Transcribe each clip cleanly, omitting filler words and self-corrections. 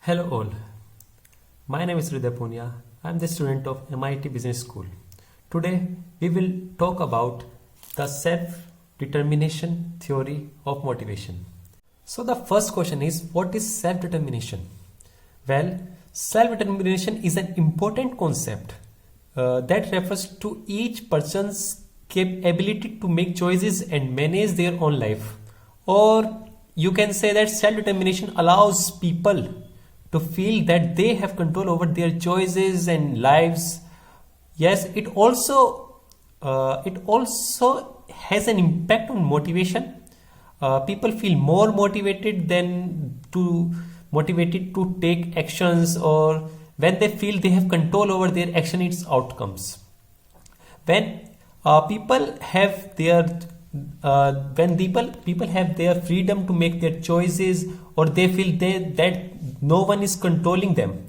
Hello all, my name is Hriday Punia. I am the student of MIT Business School. Today we will talk about the self-determination theory of motivation. So the first question is, what is self-determination? Well, self-determination is an important concept that refers to each person's ability to make choices and manage their own life. Or you can say that self-determination allows people to feel that they have control over their choices and lives. Yes, it also has an impact on motivation. People feel more motivated to take actions, or when they feel they have control over their action, its outcomes. When people have their when people have their freedom to make their choices, or they feel that no one is controlling them,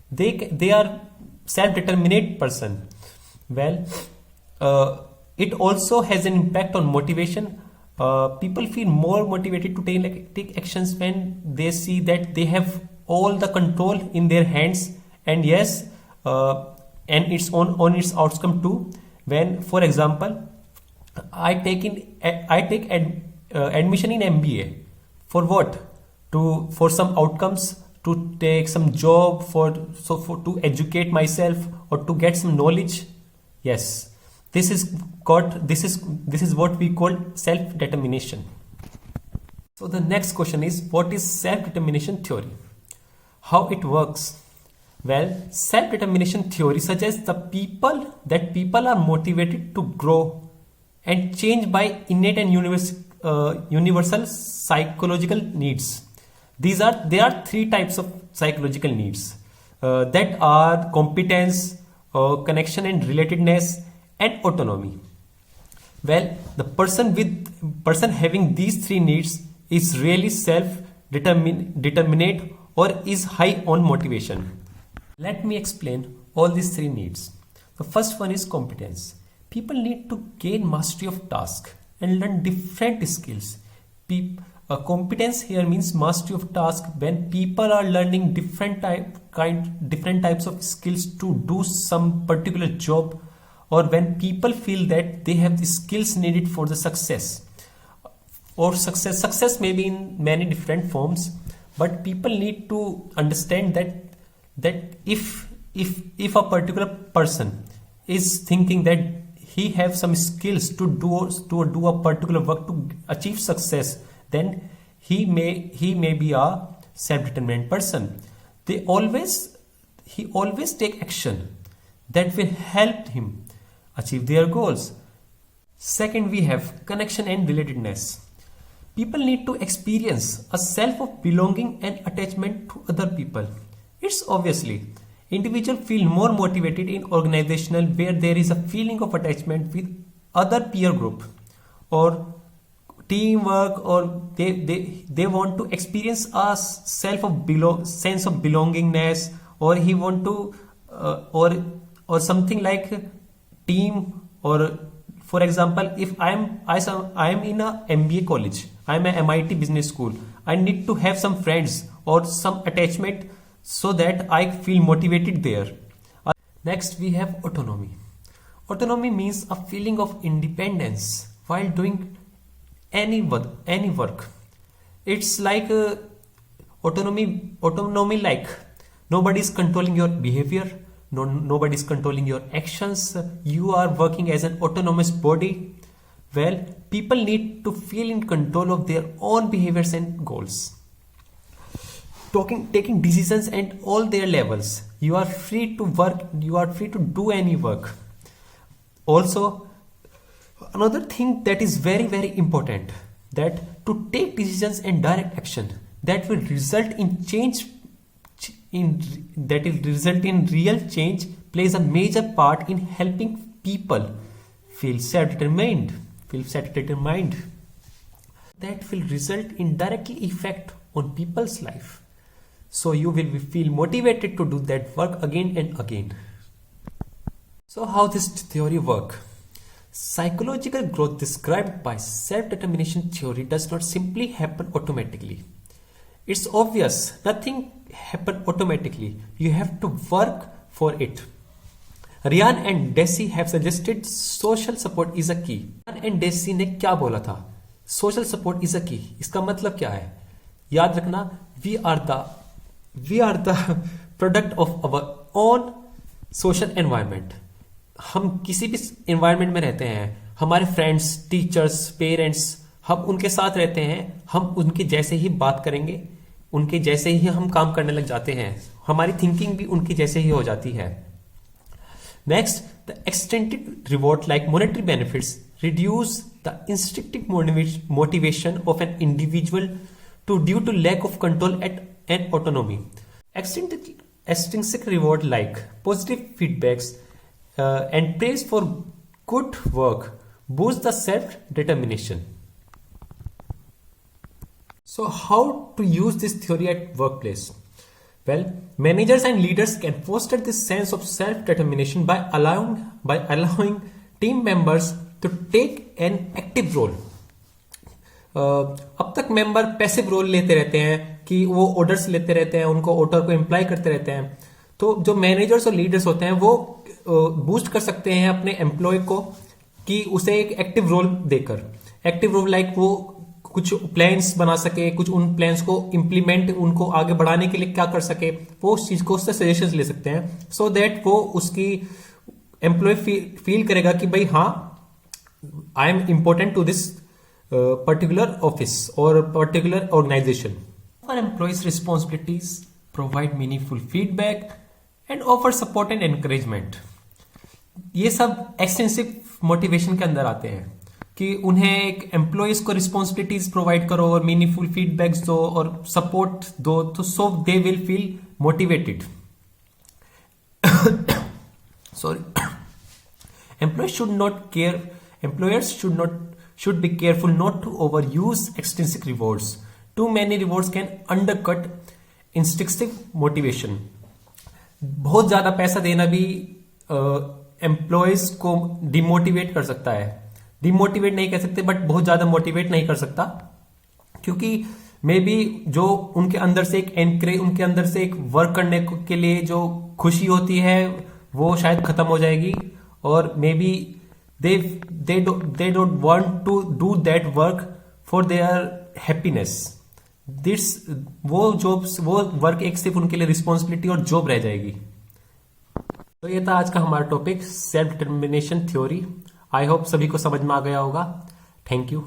they are self-determinate person. Well, it also has an impact on motivation. People feel more motivated to take actions when they see that they have all the control in their hands, and yes, and it's on its outcome too. When, for example, I take admission in MBA for what? For some outcomes, to take some job, to educate myself or to get some knowledge. Yes, this is what we call self-determination. So the next question is, what is self-determination theory? How it works? Well, self-determination theory suggests that people are motivated to grow and change by innate and universal psychological needs. There are three types of psychological needs that are competence, connection and relatedness, and autonomy. Well, the person having these three needs is really self-determinate or is high on motivation. Let me explain all these three needs. The first one is competence. People need to gain mastery of task and learn different skills. Competence here means mastery of task. When people are learning different types of skills to do some particular job, or when people feel that they have the skills needed for the success. Or success may be in many different forms, but people need to understand that if a particular person is thinking that he have some skills to do a particular work to achieve success, then he may be a self-determined person. He always take action that will help him achieve their goals. Second, we have connection and relatedness. People need to experience a self of belonging and attachment to other people. It's obviously individuals feel more motivated in organizational where there is a feeling of attachment with other peer group or teamwork, or they want to experience a sense of belongingness, or he want to or something like team. Or for example, if I am in a MBA college, I am a MIT Business School, I need to have some friends or some attachment so that I feel motivated there. Next, we have autonomy. Autonomy means a feeling of independence while doing any work. It's like autonomy like nobody is controlling your behavior, nobody is controlling your actions. You are working as an autonomous body. Well, people need to feel in control of their own behaviors and goals. Taking decisions at all their levels. You are free to work, you are free to do any work. Also, another thing that is very, very important, that to take decisions and direct action that will result in real change plays a major part in helping people feel self-determined. That will result in directly effect on people's life. So you will feel motivated to do that work again and again. So how this theory work? Psychological growth described by self-determination theory does not simply happen automatically. It's obvious nothing happen automatically. You have to work for it. Ryan and Deci have suggested social support is a key. Ryan and Deci ने क्या बोला था? Social support is a key. इसका मतलब क्या है? याद रखना, we are the product of our own social environment. हम किसी भी environment में रहते हैं, हमारे friends, teachers, parents, हम उनके साथ रहते हैं, हम उनके जैसे ही बात करेंगे, उनके जैसे ही हम काम करने लग जाते हैं, हमारी थिंकिंग भी उनकी जैसे ही हो जाती है. Next, the extended reward like monetary benefits reduce the instinctive motivation of an individual to due to lack of control and autonomy. Extrinsic reward like positive feedbacks and praise for good work boost the self-determination. So how to use this theory at workplace? Well, managers and leaders can foster this sense of self-determination by allowing team members to take an active role. अब तक member passive role लेते रहते हैं कि वो orders लेते रहते हैं, उनको ऑर्डर को इम्प्लाई करते रहते हैं. तो जो मैनेजर्स और लीडर्स होते हैं वो बूस्ट कर सकते हैं अपने एम्प्लॉय को कि उसे एक एक्टिव रोल देकर. एक्टिव रोल लाइक वो कुछ प्लान्स बना सके, कुछ उन प्लान्स को इम्प्लीमेंट, उनको आगे बढ़ाने के लिए क्या कर सके, वो उस चीज को उससे सजेशंस ले सकते हैं. सो दैट वो उसकी एम्प्लॉय फील करेगा कि भाई हाँ, I am important to this particular office or particular organization. For employees' responsibilities, provide meaningful feedback and offer support and encouragement. ये सब एक्सटेंसिव मोटिवेशन के अंदर आते हैं कि उन्हें एक एम्प्लॉयज को रिस्पॉन्सिबिलिटीज प्रोवाइड करो और मीनिंगफुल फीडबैक्स दो और सपोर्ट दो, तो so they will feel motivated. Sorry. Employers should be careful not to overuse extrinsic rewards. Too many rewards can undercut instinctive motivation. बहुत ज्यादा पैसा देना भी एम्प्लॉयज को डिमोटिवेट कर सकता है. डिमोटिवेट नहीं कर सकते बट बहुत ज्यादा मोटिवेट नहीं कर सकता, क्योंकि मे बी जो उनके अंदर से उनके अंदर से एक वर्क करने के लिए जो खुशी होती है वो शायद खत्म हो जाएगी, और may be they don't want to do that work for their happiness. वो वर्क एक सिर्फ उनके लिए रिस्पॉन्सिबिलिटी और जॉब रह जाएगी. तो ये था आज का हमारा topic, self determination theory. I hope सभी को समझ में आ गया होगा. Thank you.